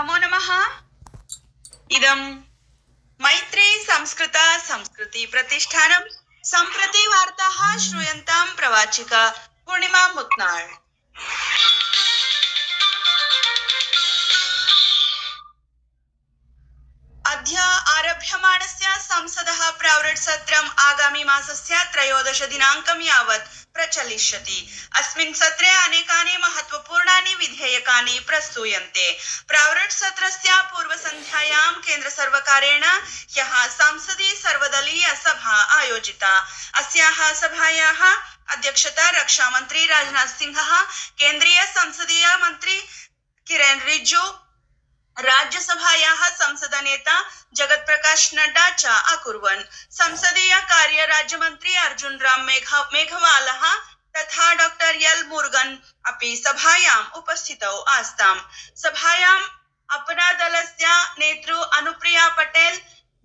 नमो नमः। इदं मैत्री संस्कृत संस्कृति प्रतिष्ठानं सम्प्रति वार्ताः श्रूयन्तां प्रवाचिका पूर्णिमा मुत्नाळ्। अद्य आरभ्यमाणस्य संसदः प्रावृट्सत्रम् आगामि मासस्य 13 दिनाङ्कं यावत् प्रचलिष्यति। अस्मिन् सत्रे अनेकानि महत्वपूर्णानि विधेयकानि प्रस्तूयन्ते। प्रावृट्सत्रस्य पूर्वसन्ध्यायां केन्द्रसर्वकारेण ह्यः संसदि सर्वदलीय सभा आयोजिता। अस्याः सभायाः अध्यक्षता रक्षामन्त्री राजनाथ सिंहः, केन्द्रीय संसदीय मन्त्री किरेन रिजिजू, राज्यसभायाः संसदनेता जगत प्रकाश नड्डा च अकुर्वन्। संसदीय कार्य राज्यमन्त्री अर्जुन राम मेघवालः तथा डॉक्टर एल मुरुगन अपि सभायाम् उपस्थितौ आस्ताम्। सभायाम् अपना दलस्य नेतृ अनुप्रिया पटेल,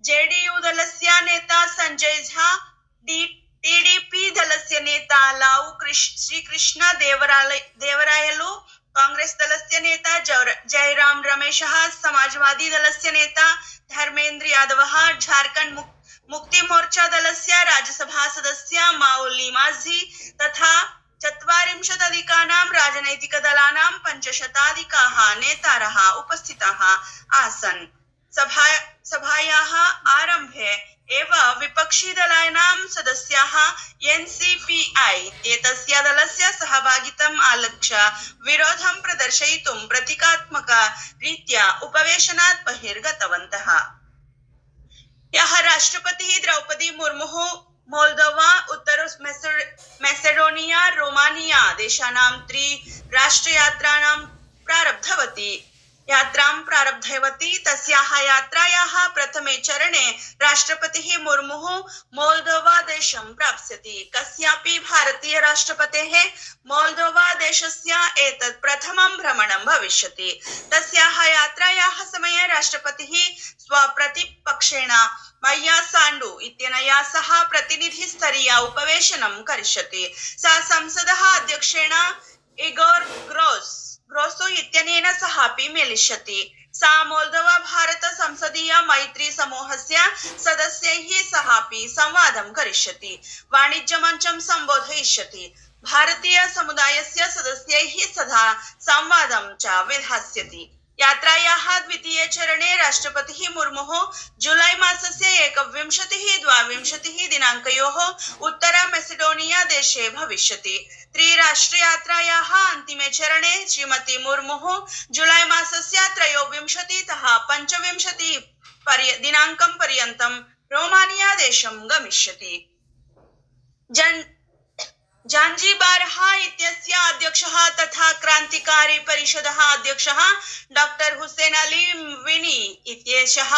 जेडीयू दलस्य नेता संजय झा, टीडीपी दलस्य नेता लाउ श्रीकृष्ण देवरायलु, कांग्रेस दलस्य नेता जयराम रमेशः, समाजवादी दलस्य नेता धर्मेन्द्र यादवः, झारखंड मुक्ति मोर्चा दलस्य राज्यसभा सदस्य माओली माझी तथा 40 अधिकानां राजनैतिकदलानां 500 नेतारः उपस्थिताः आसन्। सभायाः आरम्भे एव विपक्षी दलानां सदस्याः एनसीपीआई एतस्य दलस्य सहभागिताम् आलक्ष्य विरोधं प्रदर्शयितुं प्रतीकात्मक रीत्या उपवेशनात् बहिर्गतवन्तः। यः राष्ट्रपतिः द्रौपदी मुर्मुः मोल्दोवा, उत्तर मैसेडोनिया, रोमानिया देशानां त्रिराष्ट्रयात्रां प्रारब्धवती। तस्याः यात्रायाः प्रथमे चरणे राष्ट्रपतिः मुर्मुः मोल्दोवा देशं प्राप्स्यति। कस्यापि भारतीय राष्ट्रपतेः मोल्दोवा देशस्य एतत् प्रथमं भ्रमणं भविष्यति। तस्याः यात्रायाः समये राष्ट्रपतिः स्वप्रतिपक्षेण माया सांडू इत्यनया सह प्रतिनिधिस्तरीय उपवेशनं करिष्यति। सा संसदः अध्यक्षेण इगोर ग्रोसो इत्यनेन सह अपि मेलिष्यति। सा मोल्दोवा भारत संसदीय मैत्री समूहस्य सदस्यैः सह अपि संवादं करिष्यति। वाणिज्य मञ्चं सम्बोधयिष्यति। भारतीय समुदायस्य सदस्यैः सह संवादं च विधास्यति। यात्रायाः द्वितीये चरणे राष्ट्रपतिः मुर्मुः जुलै मासस्य 21-22 दिनाङ्कयोः उत्तर मैसेडोनिया देशे भविष्यति। त्रिराष्ट्रयात्रायाः अन्तिमे चरणे श्रीमती मुर्मुः जुलै मासस्य 23तः 25 दिनाङ्कं पर्यन्तं रोमानिया देशं गमिष्यति। जांजीबारः इत्यस्य अध्यक्षः तथा क्रान्तिकारी परिषदः अध्यक्षः डॉक्टर हुसैन अली विनी इत्येषः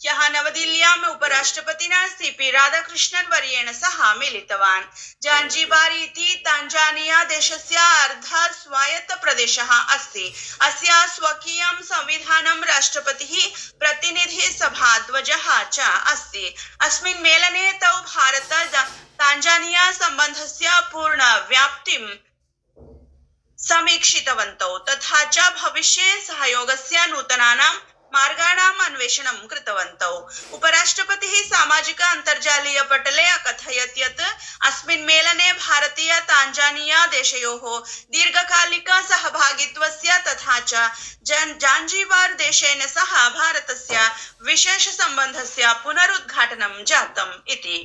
ह्यः नवदिल्ल्याम् उपराष्ट्रपतिना सीपी राधाकृष्णन् वर्येण सह मिलितवान्। जांजीबार इति तांजानिया देशस्य अर्धस्वायत्त प्रदेशः अस्ति। अस्य स्वकीयं संविधानं राष्ट्रपतिः प्रतिनिधिसभा ध्वजः च अस्ति। अस्मिन् मेलने तौ भारत तांजानिया सम्बन्धस्य पूर्ण व्याप्तिं समीक्षितवन्तौ तथा च भविष्ये सहयोगस्य नूतनानां मार्गाणाम् अन्वेषणं कृतवन्तौ। उपराष्ट्रपतिः सामाजिक अन्तर्जालीय पटले अकथयत् यत् अस्मिन् मेलने भारतीय तांजानिया देशयोः दीर्घकालिक सहभागित्वस्य तथा च जांजीबार देशेन सह भारतस्य विशेष सम्बन्धस्य पुनरुद्घाटनं जातम् इति।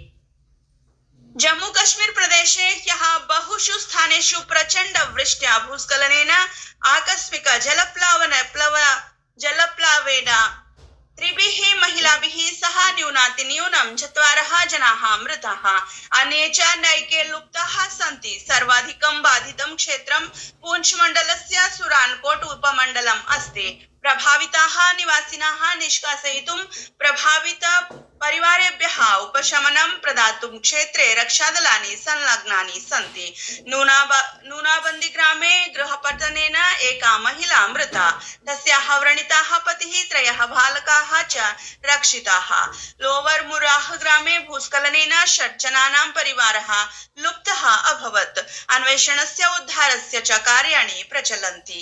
जम्मू कश्मीर प्रदेशे ह्यः बहुषु स्थानेषु प्रचण्ड वृष्ट्या भूस्खलनेन आकस्मिक जलप्लावेन 3 महिलाभिः सह न्यूनातिन्यूनं 4 जनाः मृताः। अन्ये च नैके लुप्ताः सन्ति। सर्वाधिकं बाधितं क्षेत्रं पूंछ मण्डलस्य सुरानकोट उपमण्डलम् अस्ति। प्रभाविताः निवासिनः निष्कासयितुं प्रभावित परिवारेभ्यः उपशमनं प्रदातुं क्षेत्रे रक्षादलानि संलग्नानि सन्ति। नूनाबन्दी ग्रामे गृहपतनेन एका महिला मृता। तस्याः व्रणिताः पतिः 3 बालकाः च रक्षिताः। लोवर मुराह ग्रामे भूस्खलनेन 6 जनानां परिवारः लुप्तः अभवत्। अन्वेषणस्य उद्धारस्य च कार्याणि प्रचलन्ति।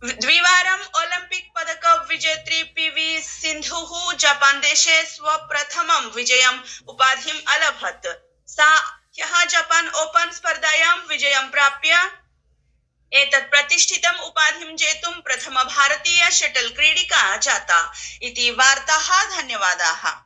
द्विवारं ओलिम्पिक पदक विजेत्री पीवी सिन्धुः जापान देशे स्वप्रथमं विजयम् उपाधिम् अलभत्। सा ह्यः जापान ओपन स्पर्धायां विजयं प्राप्य एतत् प्रतिष्ठितम् उपाधिं जेतुं प्रथम भारतीय शटल क्रीडिका जाता इति वार्ताः। धन्यवादाः।